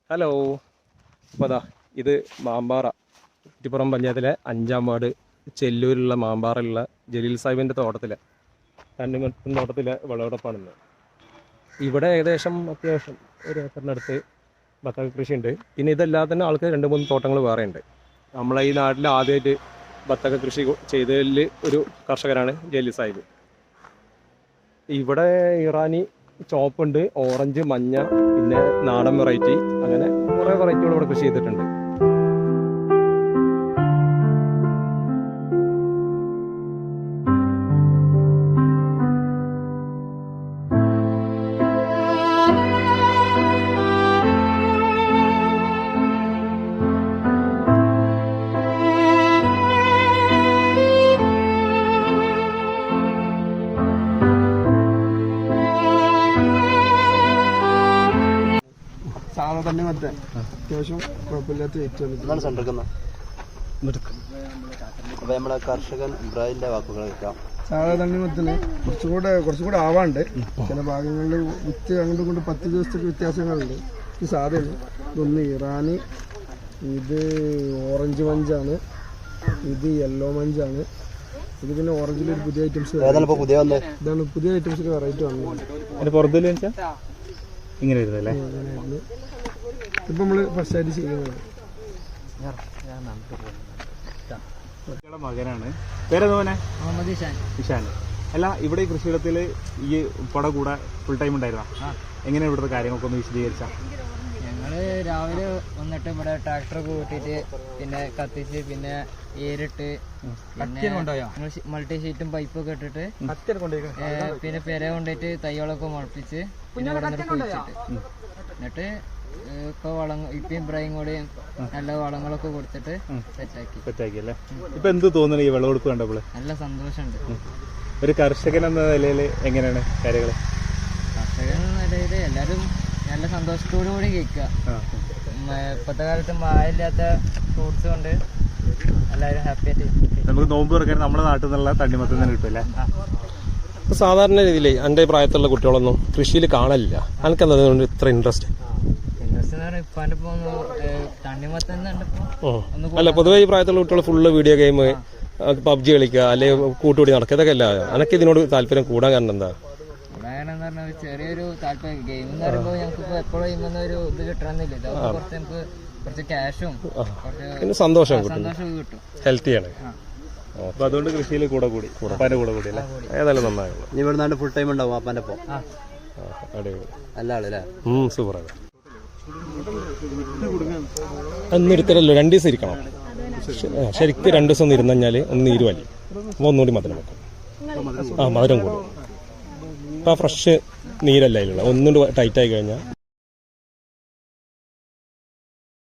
Hello. അപ്പോൾ അതാ ഇത് മാമ്പാറ കുറ്റിപ്പുറം പഞ്ചായത്തിലെ 5ാം വാർഡ് ചെല്ലൂരിലുള്ള മാമ്പാറയിലുള്ള ജലീൽ സാഹിബിൻ്റെ തോട്ടത്തിലെ തോട്ടത്തിലെ വിളവെടുപ്പാണിന്ന്. ഇവിടെ ഏകദേശം അത്യാവശ്യം ഒരു ഏക്കറിനടുത്ത് ബത്തക്ക കൃഷിയുണ്ട്. പിന്നെ ഇതല്ലാതെ തന്നെ ആൾക്ക് 2-3 തോട്ടങ്ങൾ വേറെ ഉണ്ട്. നമ്മളെ ഈ നാട്ടിൽ ആദ്യമായിട്ട് ബത്തക്ക കൃഷി ചെയ്തതിൽ ഒരു കർഷകനാണ് ജലീൽ സാഹിബ്. ഇവിടെ ഇറാനി ചോപ്പുണ്ട്, ഓറഞ്ച്, മഞ്ഞ, പിന്നെ നാടൻ വെറൈറ്റി, അങ്ങനെ കുറേ വെറൈറ്റികൾ ഇവിടെ കൃഷി ചെയ്തിട്ടുണ്ട്. സാധാ തന്നെ മറ്റേ അത്യാവശ്യം കുഴപ്പമില്ലാത്ത വെയിറ്റ് വന്നിട്ടുണ്ട്. അപ്പൊ നമ്മളെ കർഷകൻ ഇബ്രാഹിമിന്റെ വാക്കുകൾ വെക്കാം. സാധാ തന്നെ മത്തിന് കുറച്ചും കൂടെ ആവാണ്ട് ചില ഭാഗങ്ങളിൽ വിത്ത് അങ്ങോട്ടും ഇങ്ങോട്ടും 10 ദിവസത്തേക്ക് വ്യത്യാസങ്ങളുണ്ട്. ഇത് സാധനം ഇതൊന്ന് ഇറാനി, ഇത് ഓറഞ്ച് മഞ്ചാണ്, ഇത് യെല്ലോ മഞ്ചാണ്, ഇത് പിന്നെ ഓറഞ്ചിലൊരു പുതിയ ഐറ്റംസ്. ഇതാണ് പുതിയ ഐറ്റംസിൽ വെറൈറ്റി വന്നത്. ഇങ്ങനെ വരുന്നല്ലേ ഇപ്പൊ നമ്മള് ഫസ്റ്റ് ആയിട്ട് ചെയ്യുന്നത്. മകനാണ്. പേരെന്തോനെ? ഇഷാൻ. അല്ല, ഇവിടെ ഈ കൃഷിയിടത്തില് ഈ പട കൂടെ ഫുൾ ടൈം ഉണ്ടായിരുന്നോ? എങ്ങനെയാണ് ഇവിടുത്തെ കാര്യങ്ങളൊക്കെ ഒന്ന് വിശദീകരിച്ചാ? ഞങ്ങള് രാവിലെ വന്നിട്ട് ഇവിടെ ട്രാക്ടർ കൂട്ടിട്ട് പിന്നെ കത്തിച്ച് പിന്നെ ഏരിട്ട് മൾട്ടി ഷീറ്റും പൈപ്പൊക്കെ ഇട്ടിട്ട് പിന്നെ പെര കൊണ്ടിട്ട് തൈകളൊക്കെ മുളപ്പിച്ച് പിന്നെ ഇവിടെ നിന്ന് കുഴിച്ചിട്ട് എന്നിട്ട് ഇപ്പൊ ഇപ്പം ഇബ്രാഹിം കൂടി നല്ല വളങ്ങളൊക്കെ കൊടുത്തിട്ട് സെറ്റാക്കി അല്ലേ? ഇപ്പൊ എന്ത് തോന്നുന്നു ഈ വിളവെടുപ്പ് കണ്ടപ്പോൾ? നല്ല സന്തോഷമുണ്ട്. ഒരു കർഷകൻ എന്ന നിലയിൽ എങ്ങനെയാണ് കാര്യങ്ങൾ? കർഷകൻ എന്ന നിലയിൽ എല്ലാവരും നല്ല സന്തോഷത്തോടു കൂടി കഴിക്കുക. ഇപ്പോഴത്തെ കാലത്ത് മായില്ലാത്ത ഫ്രൂട്ട്സ് കൊണ്ട് എല്ലാവരും ഹാപ്പി ആയിട്ട് നമുക്ക് നോമ്പ് തുറക്കാൻ നമ്മുടെ നാട്ടിൽ നിന്നുള്ള തണ്ണിമത്തം തന്നെ കിട്ടുമല്ലേ? സാധാരണ രീതിയിൽ എൻ്റെ പ്രായത്തിലുള്ള കുട്ടികളൊന്നും കൃഷിയിൽ കാണലില്ല. എനിക്കെന്താ ഇത്ര ഇൻട്രസ്റ്റ്? അല്ല, പൊതുവെ ഈ പ്രായത്തിലുള്ള കുട്ടികൾ ഫുള്ള് വീഡിയോ ഗെയിം, പബ്ജി കളിക്കുക, അല്ലെങ്കിൽ കൂട്ടുകൂടി നടക്കുക, ഇതൊക്കെ അല്ല. എനിക്ക് ഇതിനോട് താല്പര്യം കൂടാൻ കാരണം എന്താ? ചെറിയൊരു താല്പര്യം. ഗെയിം എന്ന് പറയുമ്പോൾ ഞങ്ങൾക്ക് എപ്പോഴും ഇങ്ങനെ ഒരു ഇത് കിട്ടണമെന്നില്ല. കുറച്ച് നമുക്ക് കുറച്ച് ക്യാഷും പിന്നെ സന്തോഷം കിട്ടും, ഹെൽത്തിയാണ്. അപ്പൊ അതുകൊണ്ട് കൃഷിയിൽ കൂടെ കൂടി അല്ലേ? ഏതായാലും നന്നായിരുന്നു. നീ ഇവിടെ നാട്ടിൽ ഫുൾ ടൈം ഉണ്ടാവും അപ്പൻ്റെ ഒപ്പം? അടിപൊളി, നല്ല ആളല്ലേ? സൂപ്പറാണ്. ഒന്നിരുത്തരല്ലോ, 2 ദിവസം ഇരിക്കണം. ശരിക്കും 2 ദിവസം ഒന്ന് ഇരുന്നു കഴിഞ്ഞാൽ ഒന്ന് നീര് വലിയും. അപ്പോൾ ഒന്നുകൂടി മധുരം വെക്കും. മധുരം കൂടും. അപ്പോൾ ആ ഫ്രഷ് നീരല്ല അതിലുള്ള. ഒന്നുകൂടി ടൈറ്റായി കഴിഞ്ഞാൽ